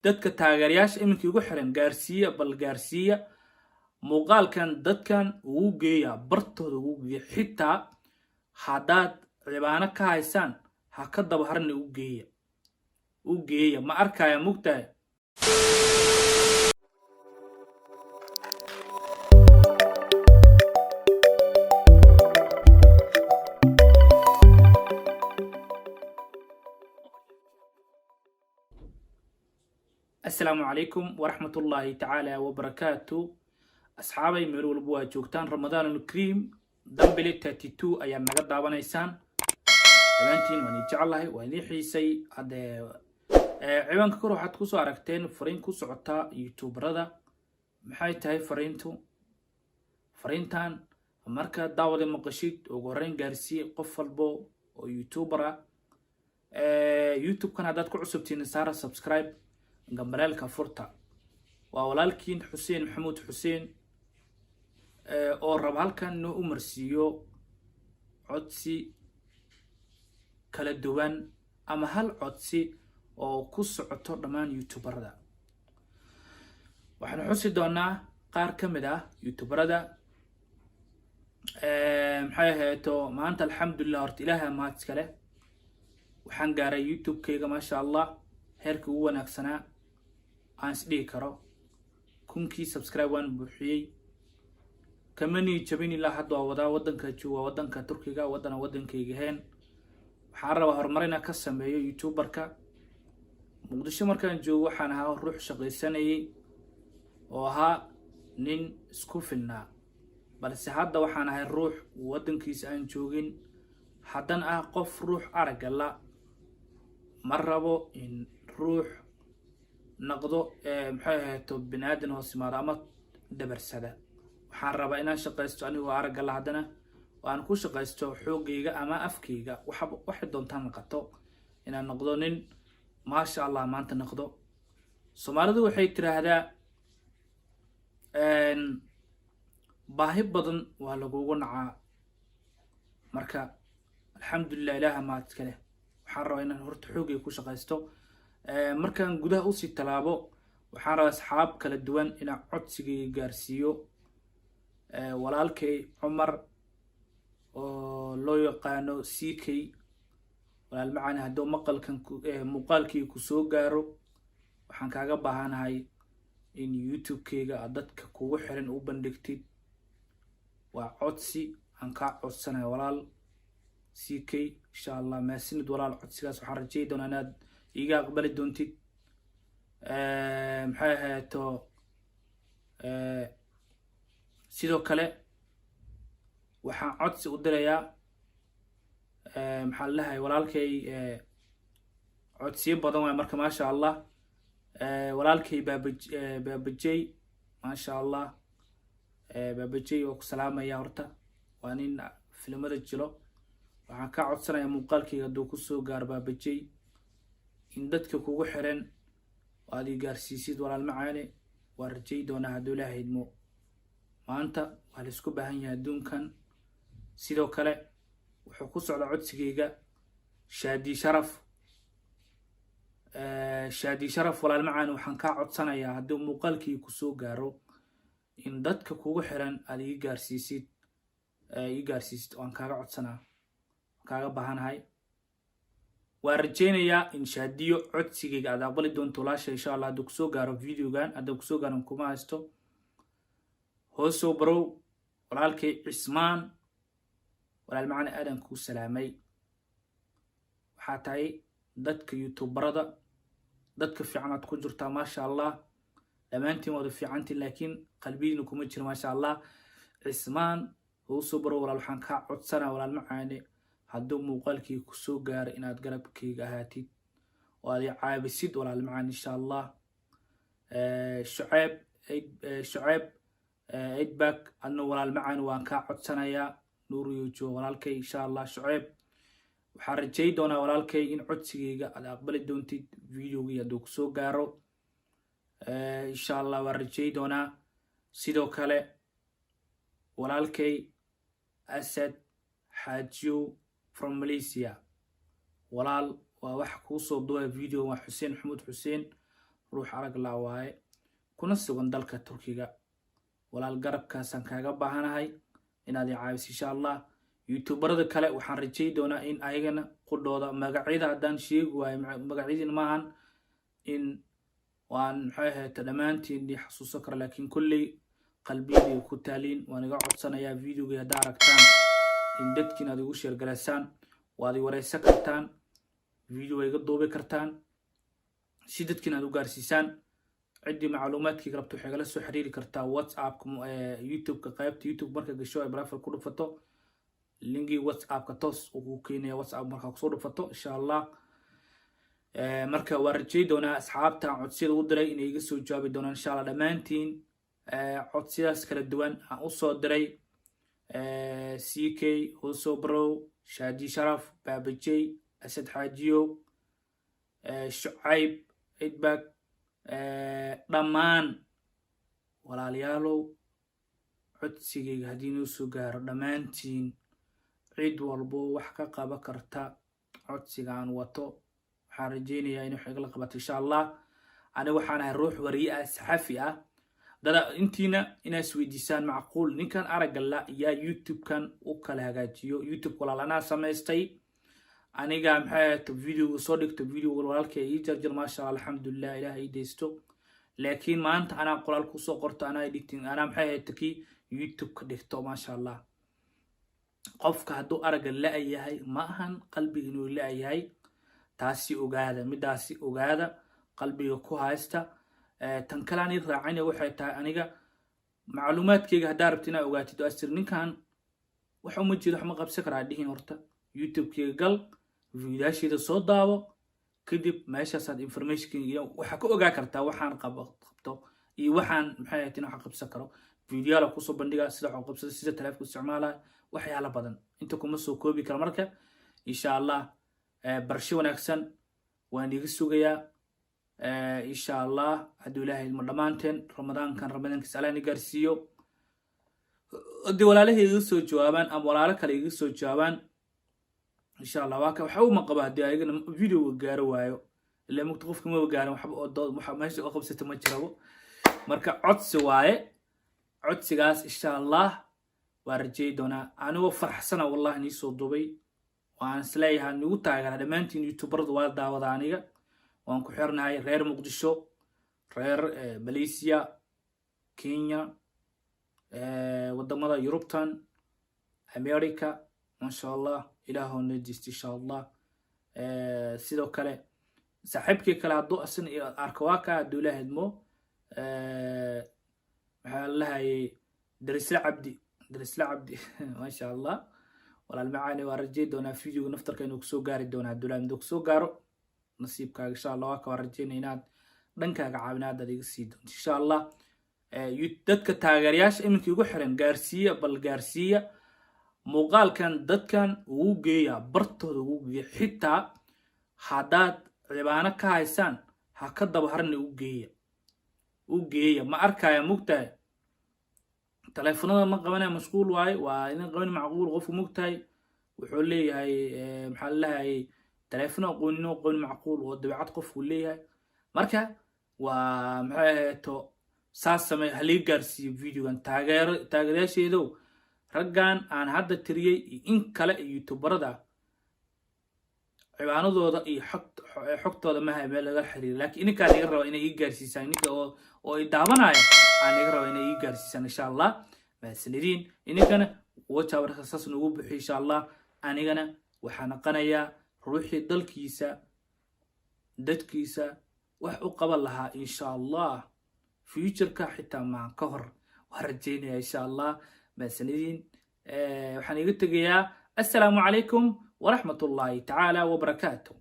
dadka taageerayaasha iminka igu xiran gaarsiiya bal gaarsiiya muuqaalkan dadkan ugu geeya bartooda ugu geeya xitaa haddaad cibaano ka haysaan ha ka daba harna u geeya ma arkaya mugtahay السلام عليكم ورحمة الله تعالى وبركاته أصحابي ميرو البوا جوكتان رمضان الكريم دمبلي 32 أيام نقد دابانيسان دمانتين واني جعله واني حيسي هذا عيوان كورو حد كوسو عركتين فرين كوسو عطا يوتيوب ردا محاي تاي فرينتان مركا داود المقشيد وغورين غارسي قفل بو ويوتيوبرا يوتيوب كان عدد كعصبتين سارة سبسكرايب gambalaalka furta waa walaalkiin Xuseen Maxamuud Xuseen oo rab halkan inuu u marsiiyo codsi kala duwan ama hal codsi oo ku socoto dhammaan youtuberada waxaan xusi doonaa qaar ka mid ah youtuberada maxay ahayto maanta alxamdulillah horta ilaahay mahad iska leh waxaan gaaray youtube-kayga maasha Allah heerka ugu wanaagsanaa aan isdhihi karo kunkii subscribe waan buuxiyey kamani jabin ilaa hadda waa wadaa wadanka jooga wadanka Turkiga wadankayga heen waxaan rabaa horumarina ka sameeyo youtuberka Muqdisho markaan joogo waxaan ahaa ruux shaqaysanayay oo ahaa nin isku filnaa balse hadda waxaan ahay ruux wadankiisa aan joogin haddana ah qof ruux arag la ma rabo in ruux naqdo maxay ahayto binaadan hoos imaado ama dabarsada waxaan rabaa inaan shaqaysto anigoo arag la hadana waan ku shaqaysto xoogayga ama afkayga waxa doontaan noqoto inaan noqdo nin maasha Allah maanta noqdo Soomaalidu waxay tiraahdaa baahi badan waa lagu nacaa marka alxamdulillah ilaaha ma iskale waxaan rabaa inaan horta xoogay ku shaqaysto markaan gudaha u sii talaabo waxaan rabaa asxaab kala duwan inaan codsigayga gaarsiiyo walaalkay Cumar oo loo yaqaano CK walaal macaan hadoo maqalkan muuqaalkii ku soo gaaro waxaan kaaga baahanahay in youtube-kayga dadka kugu xiran u bandhigtid waa codsi aan ka codsanayo walaal CK insha Allah ma sinid walaal codsigaas waxaan rajay doonaa inaad iga aqbali doontid maxay ahayto sidoo kale waxaan codsi u dirayaa maxaa lahaay walaalkay codsiyo badan waa marka maasha Allah walaalkay baabajay maasha Allah baabajay oo ku salaamaya horta waa nin filimada jiro waxaan ka codsanayaa muuqaalkayga haduu ku soo gaar baabajay in dadka kugu xiran waad gaarsiisid walaal macaane waa rajay doonaa haduu Ilaahay idmo maanta waa la isku baahan yahay adduunkan sidoo kale wuxuu ku socda codsigayga Shaadi Sharaf walaal macaane waxaan ka codsanayaa haduu muuqaalkii ku soo gaaro in dadka kugu xiran aad gaarsiisid waan kaaga codsanaa kaaga baahanahay waan rajaynayaa in Shaadiyo codsigayga aad aqbali doonto laasha insha Allah haduu ku soo gaaro videogan haduu ku soo gaaro kuma haysto hooso baro walaalkay Cismaan walaal macana aadan ku salaamay waxa tahay dadka youtuberada dadka fiicanaad ku jirtaa maasha Allah dhamaantiin wada fiicantiin laakiin qalbigiina kuma jiro maasha Allah Cismaan hooso baro walaal waxaan ka codsanaa walaal macaane haduu muuqaalkii ku soo gaaro inaad garabkayga ahaatid oo aad caabisid walaal macaan insha Allah Shucayb Eidback anna walaal macaan waan ka codsanayaa nuuriyo walaalkay insha Allah Shucayb waxaan rajay doonaa walaalkay in codsigayga aad aqbali doontid videoga haduu ku soo gaaro insha Allah waan rajay doonaa sidoo kale walaalkay Asad Hajiyo from Malaysia walaal waa wax ku soo duway video waa Xuseen Maxamuud Xuseen ruux arag la waaye kuna sugan dalka Turkiga walaal garabkaasaan kaaga baahanahay inaad i caawiso insha Allah youtuberada kale waxaan rajay doonaa in ayagana qudooda magacyada hadaan sheegi waayo magacyadina maahan in waan maxay ahayd dhamaantiin xasuuso karo laakiin kulli qalbigayga ku taalin waan iga codsanayaa videoga hadaa aragtaan in dadkiina aad ugu share garaysaan waad i wareysan kartaan video iga duubi kartaan si dadkiina aad u gaarsiisaan cidii macluumaadkii rabto waxay kala soo xiriiri kartaa WhatsApp YouTube ka qaybta YouTube marka gasho ay profile ku dhufato linki WhatsApp ka toos ugu keenaya WhatsApp marka ku soo dhufato insha Allah marka waan rajay doonaa asxaabta codsiyada u diray inay iga soo jawaabi doonaan insha Allah dhamaantiin codsiyadaas kala duwan aan u soo diray CK Hoso Bro Shadi Sharaf Baba J Asad Hajiyo Shuaib Idbak dhamaan walaalayaalow codsigayga haddii noo soo gaaro dhamaantiin cid walbo wax ka qaba karta codsigaan wato waxaan rajaynayaa in wax igala qabato insha Allah aniga waxaan ahay ruux wariye ah saxafi ah dada intiina inaas weydiisaan macquul ninkan aragga la yaa YouTube kan u kala hagaajiyo YouTube walaalana samaystay aniga maxay video soo dhigto video walaalkay ii jarjar ma sha Allah alxamdulillah ilaahay deysto laakiin maanta ana qoraal ku soo qorto ana editing ana maxay taki YouTube ka dhigto ma sha Allah qofka haduu aragga la yahay ma ahan qalbiga inuu la yahay taasi ogaada midaasi ogaada qalbiga ku haysta tan kale aan raacayna waxay tahay aniga macluumaadkayga hadaa rabtina ogaatid asir ninkan waxa uma jiro wax ma qabsan karaa dhihin horta YouTube-kayga gal videoyada soo daawo kadib meeshaas information iyo waxa ka ogaa kartaa waxaan qabto iyo waxaan maxay ahayd wax qabsan karo video la ku soo bandhiga sida wax qabsada sida telefoonka isticmaala waxyaalo badan inta kuma soo koobi karo marka insha Allah barasho wanaagsan waan iga sugayaa insha Allah haduu Ilaahay ma dhamaanteen Ramadaanka salaani gaarsiiyo hadii walaalahay iga soo jawaabaan ama walaalo kale iga soo jawaabaan insha Allah waxa uma qaba hadii ayagana video gaaro waayo ilaa mugta qofka ma gaarin waxba oo dood waxa meesha oo qabsata ma jiro marka codsi waaye codsigaas insha Allah waan rajay doonaa anigu farxsana wallahi ni soo dubay waan isleeyahay nigu taageera dhamaantiin youtuberadu waa daawada aniga waan ku xirnahay reer Muqdisho reer Malaysia Kenya wadamada European America ما شاء الله إلهه نجست إن شاء الله سيدو كله صاحبك كله ضوء سن أركواكا دوله هدمو الله درس العبدي ما شاء الله ولا المعاني ورجي دونا فيديو نفتر كأنه كسو قاري دونا دوله مدوك سو قارو نصيبك إن شاء الله واكا ورجينا يناد دنكا عابناد ديك السيد إن شاء الله يددك تاغرياش إمك يقحرن قارسية بالقارسية muuqaalkan dadkan ugu geeya bartooda ugu geeya xitaa hadaad cibaano ka haysaan ha ka daba harna ugu geeya ma arkaya mugtahay telefoonada ma qabanaya mashquul waaye waa in qaban macquul qofku mugtahay wuxuu leeyahay maxaa lahaay telefoon qoon macquul oo dabeecad qofku leeyahay marka waa maxay to saasame halii gaarsiiyo videogan taageerayaasheedo raggan aan hadda tiriyay in kale youtuberada cibaanadooda iyo xogtooda ma hay meel laga xiriir laakiin inka laga rabo inay ii gaarsiisaan ninka oo ay daawanaayo aan laga rabo inay ii gaarsiisaan insha Allah maasanidin inkana waxa warxasaas nagu bixi insha Allah anigana waxaan qanayaa ruuxii dalkiisa dadkiisa wax u qaban lahaa insha Allah future-ka xitaa ma ka hor warjeynaya insha Allah maasanidin waxaan iga tagayaa assalaamu calaykum ورحمة الله تعالى وبركاته.